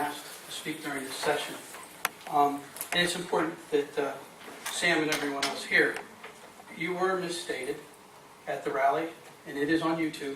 asked to speak during this session. And it's important that Sam and everyone else here, you were misstated at the rally, and it is on YouTube,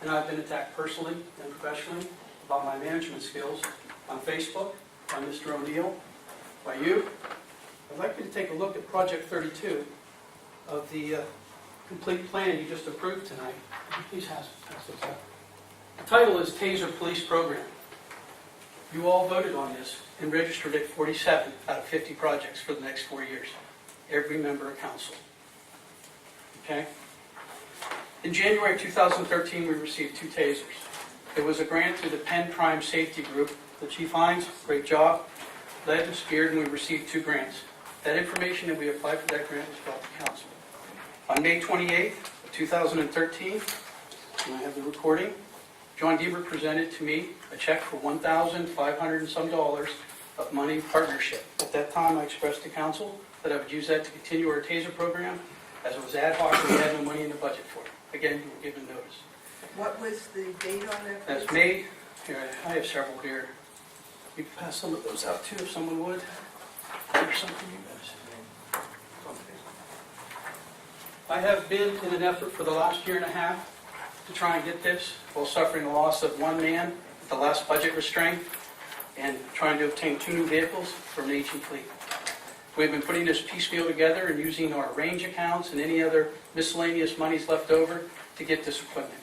and I've been attacked personally and professionally about my management skills on Facebook, by Mr. O'Neill, by you. I'd like you to take a look at Project 32 of the complete plan you just approved tonight. Please pass this up. The title is Taser Police Program. You all voted on this and registered at 47 out of 50 projects for the next 4 years. Every member of council. Okay? In January 2013, we received 2 tasers. There was a grant through the Penn Crime Safety Group. The Chief Hines, great job, led and steered, and we received 2 grants. That information that we applied for that grant was brought to council. On May 28th of 2013, and I have the recording, John Deaver presented to me a check for $1,500 and some of money partnership. At that time, I expressed to council that I would use that to continue our taser program, as it was ad hoc and we had no money in the budget for it. Again, you were given notice. What was the date on that? That's May. Here, I have several here. You can pass some of those out too, if someone would. There's something you guys. I have been in an effort for the last year and a half to try and get this, while suffering the loss of 1 man at the last budget restraint, and trying to obtain 2 new vehicles from an aging fleet. We've been putting this piecemeal together and using our range accounts and any other miscellaneous monies left over to get this equipment.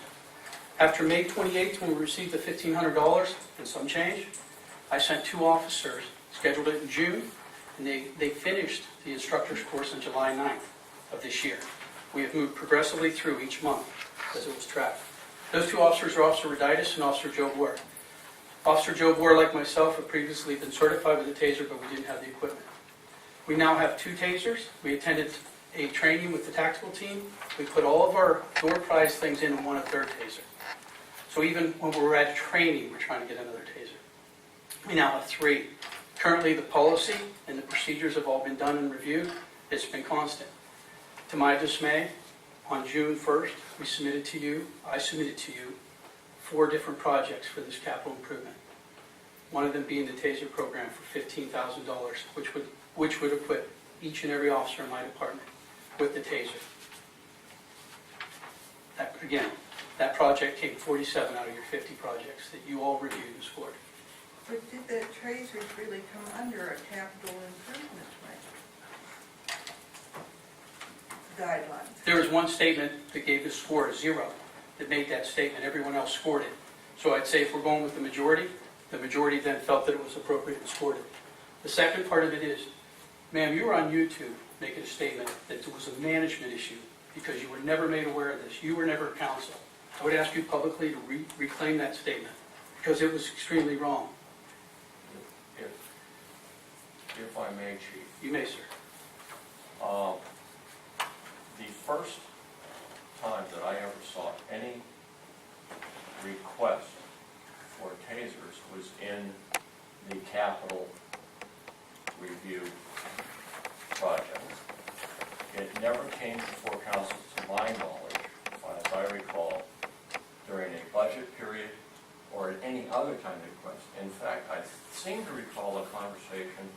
After May 28th, when we received the $1,500 and some change, I sent 2 officers, scheduled it in June, and they finished the instructor's course on July 9th of this year. We have moved progressively through each month as it was tracked. Those 2 officers are Officer Roditis and Officer Joe Boer. Officer Joe Boer, like myself, have previously been certified with a taser, but we didn't have the equipment. We now have 2 tasers. We attended a training with the tactical team. We put all of our door prize things in and won a 3rd taser. So even when we're at training, we're trying to get another taser. We now have 3. Currently, the policy and the procedures have all been done and reviewed. It's been constant. To my dismay, on June 1st, I submitted to you 4 different projects for this capital improvement. One of them being the taser program for $15,000, which would equip each and every officer in my department with the taser. That project came 47 out of your 50 projects that you all reviewed and scored. But did the tasers really come under a capital improvement guidelines? There was one statement that gave the score a 0 that made that statement. Everyone else scored it. So I'd say if we're going with the majority then felt that it was appropriate and scored it. The second part of it is, ma'am, you were on YouTube making a statement that there was a management issue because you were never made aware of this. You were never counsel. I would ask you publicly to reclaim that statement because it was extremely wrong. If I may, Chief. You may, sir. The first time that I ever saw any request for tasers was in the capital review project. It never came before council, to my knowledge, as I recall, during a budget period or at any other time of request. In fact, I seem to recall a conversation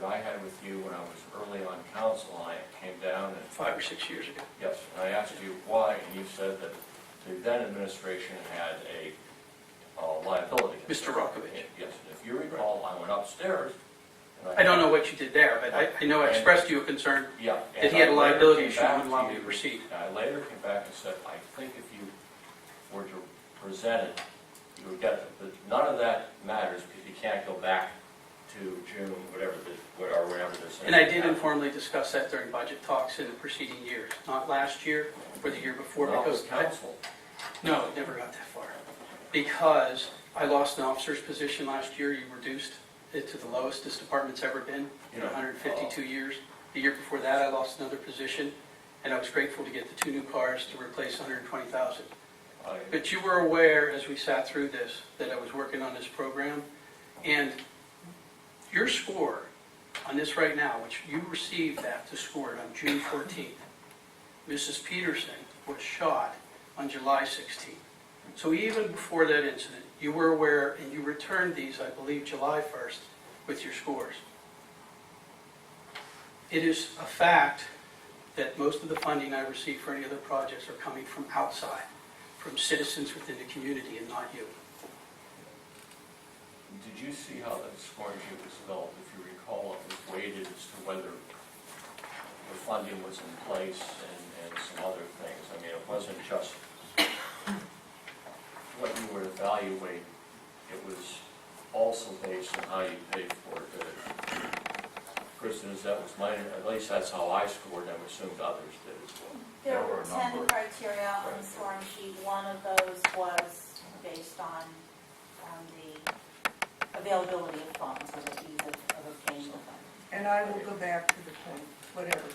that I had with you when I was early on council, and I came down and 5 or 6 years ago. yes, and I asked you why, and you said that the then administration had a liability. Mr. Rokovich. Yes, and if you recall, I went upstairs. And I don't know what you did there, but I know I expressed to you a concern yeah, that he had a liability issue and wouldn't allow me to proceed. And I later came back and said, I think if you were to present it, you would get it. But none of that matters because you can't go back to June, whatever this. And I did informally discuss that during budget talks in the preceding years, not last year or the year before. Well, because council. No, it never got that far. Because I lost an officer's position last year, you reduced it to the lowest this department's ever been in 152 years. The year before that, I lost another position, and I was grateful to get the 2 new cars to replace 120,000. But you were aware, as we sat through this, that I was working on this program, and your score on this right now, which you received that to score it on June 14th, Mrs. Peterson was shot on July 16th. So even before that incident, you were aware and you returned these, I believe, July 1st with your scores. It is a fact that most of the funding I receive for any other projects are coming from outside, from citizens within the community and not you. Did you see how that scoring sheet was developed? If you recall, it was weighted as to whether the funding was in place and some other things. I mean, it wasn't just what you would evaluate, it was also based on how you paid for it. Kristen, that was mine, at least that's how I scored, I assumed others did as well. There were 10 criteria on the scoring sheet. One of those was based on the availability of funds, or the ease of obtaining the funds. And I will go back to the point, whatever.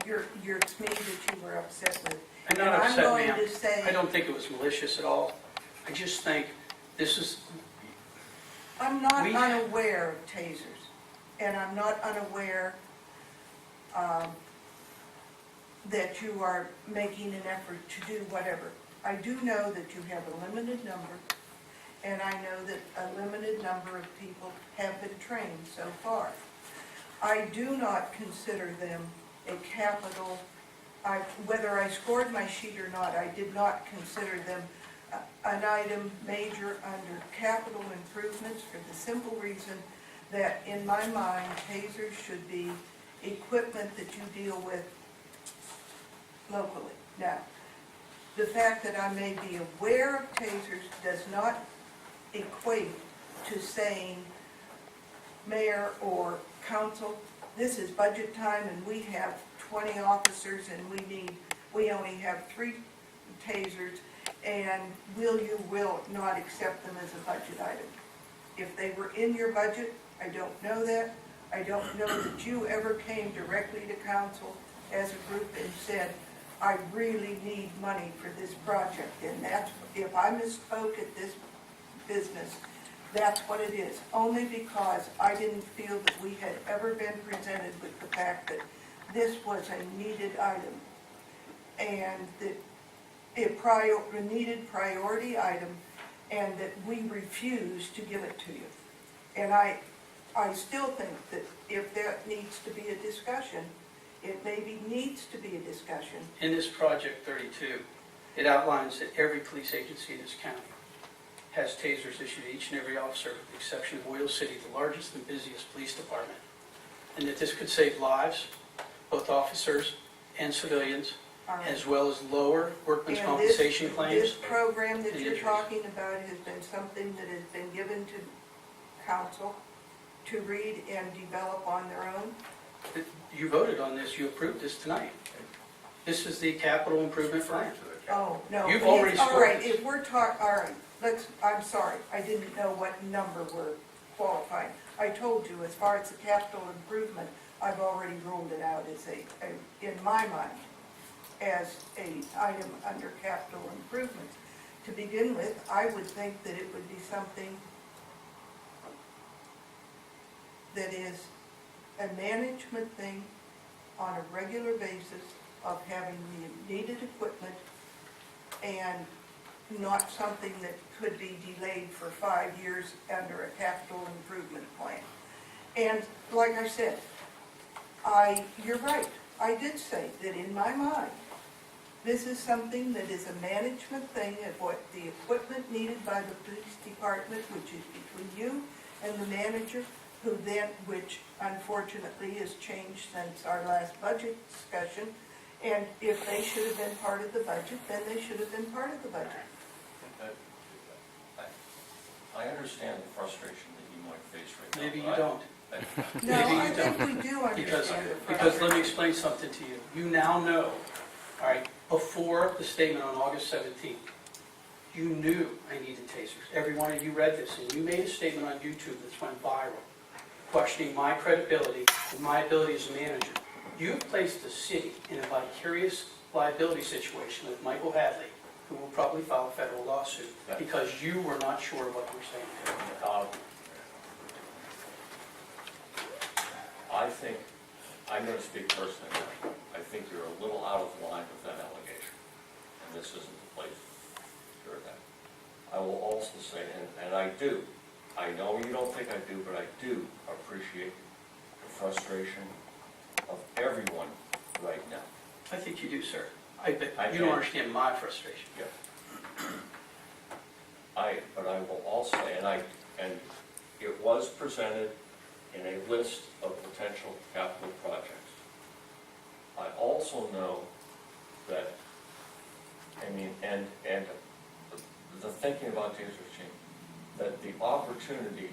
It's me that you were upset with. I'm not And upset, I'm going ma'am. to say, I don't think it was malicious at all. I just think this is, I'm not we- unaware of tasers, and I'm not unaware that you are making an effort to do whatever. I do know that you have a limited number, and I know that a limited number of people have been trained so far. I do not consider them a capital, whether I scored my sheet or not, I did not consider them an item major under capital improvements for the simple reason that in my mind, tasers should be equipment that you deal with locally. Now, the fact that I may be aware of tasers does not equate to saying, Mayor or Council, this is budget time and we have 20 officers and we only have 3 tasers, and will not accept them as a budget item. If they were in your budget, I don't know that. I don't know that you ever came directly to council as a group and said, I really need money for this project. And that's, if I misspoke at this business, that's what it is. Only because I didn't feel that we had ever been presented with the fact that this was a needed item. And that a needed priority item, and that we refused to give it to you. And I still think that if there needs to be a discussion, it maybe needs to be a discussion. in this Project 32, it outlines that every police agency in this county has tasers issued to each and every officer, with the exception of Oil City, the largest and busiest police department. And that this could save lives, both officers and civilians, All right. as well as lower workman's And compensation claims. This program that and you're injuries. talking about has been something that has been given to council to read and develop on their own. You voted on this, you approved this tonight. This is the capital improvement plan. Oh, no. You've already All right, scored. if we're talking, all right, I'm sorry, I didn't know what number we're qualifying. I told you, as far as the capital improvement, I've already ruled it out as in my mind, as a item under capital improvements. To begin with, I would think that it would be something that is a management thing on a regular basis of having the needed equipment, and not something that could be delayed for 5 years under a capital improvement plan. And like I said, you're right, I did say that in my mind, this is something that is a management thing of what the equipment needed by the police department, which is between you and the manager, which unfortunately has changed since our last budget discussion. And if they should have been part of the budget, then they should have been part of the budget. I understand the frustration that you might face right now. Maybe you but don't. No, Maybe you I think we do Because, understand the because let me frustration. explain something to you. You now know, all right, before the statement on August 17th, you knew I needed tasers. Every one of you read this, and you made a statement on YouTube that's went viral, questioning my credibility and my ability as a manager. You've placed the city in a vicarious liability situation with Michael Hadley, who will probably file a federal lawsuit, because you were not sure what you were saying. I think, I'm going to speak personally now. I think you're a little out of line with that allegation, and this isn't the place for that. I will also say, and I do, I know you don't think I do, but I do appreciate the frustration of everyone right now. I think you do, sir. I bet I you don't can. understand my frustration. Yeah. But I will also, and it was presented in a list of potential capital projects. I also know that, I mean, and the thinking about Taser Chief, that the opportunity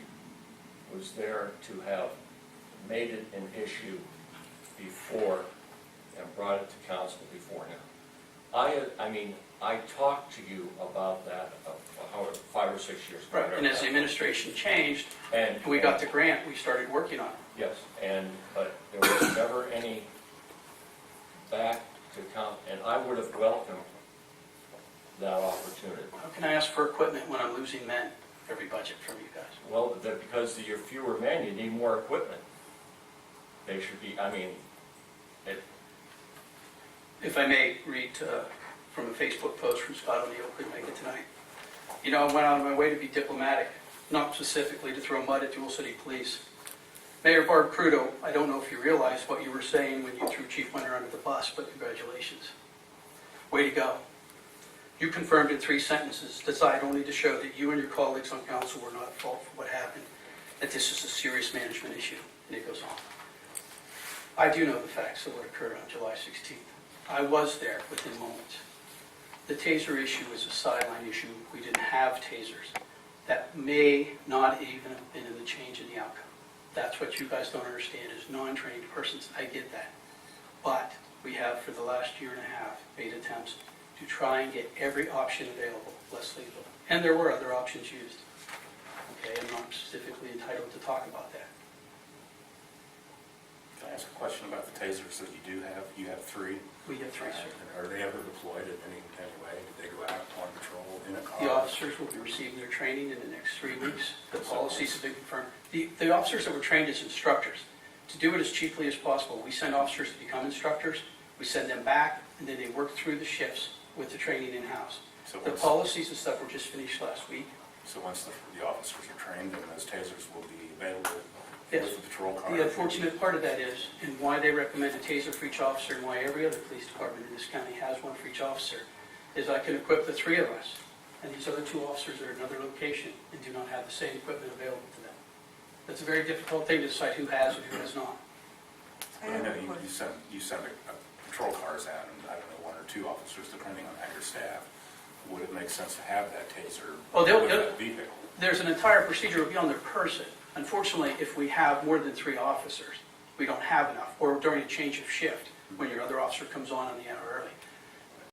was there to have made it an issue before and brought it to council before now. I mean, I talked to you about that, how 5 or 6 years ago. Right, and as the administration changed, And we got the grant, we started working on it. Yes, but there was never any back to come, and I would have welcomed that opportunity. How can I ask for equipment when I'm losing men every budget from you guys? Well, because you're fewer men, you need more equipment. They should be, I mean, If I may read from a Facebook post from Scott O'Neill, couldn't make it tonight. You know, I went out of my way to be diplomatic, not specifically to throw mud at Jewel City Police. Mayor Barb Crudo, I don't know if you realized what you were saying when you threw Chief Wenner under the bus, but congratulations. Way to go. You confirmed in 3 sentences, designed only to show that you and your colleagues on council were not at fault for what happened, that this is a serious management issue, and it goes on. I do know the facts of what occurred on July 16th. I was there within moments. The taser issue is a sideline issue. We didn't have tasers. That may not even have been in the change in the outcome. That's what you guys don't understand as non-trained persons. I get that. But we have, for the last year and a half, made attempts to try and get every option available, less lethal. And there were other options used. Okay, I'm not specifically entitled to talk about that. Can I ask a question about the tasers that you do have? You have 3. We have 3, sir. Are they ever deployed in any way? Do they go out on patrol in a car? The officers will be receiving their training in the next 3 weeks. The policies have been confirmed. The officers that were trained as instructors, to do it as cheaply as possible, we send officers to become instructors, we send them back, and then they work through the shifts with the training in-house. So The once- policies and stuff were just finished last week. So once the officers are trained, then those tasers will be available Yes. with the patrol car? The unfortunate part of that is, and why they recommend a taser for each officer, and why every other police department in this county has one for each officer, is I can equip the 3 of us, and these other 2 officers are in another location and do not have the same equipment available to them. It's a very difficult thing to decide who has and who has not. I I have know a you question. send a patrol cars out, and I don't know, 1 or 2 officers, depending on how your staff. Would it make sense to have that taser Oh, with they'll- that vehicle? There's an entire procedure will be on their person. Unfortunately, if we have more than 3 officers, we don't have enough, or during a change of shift, when your other officer comes on the hour early.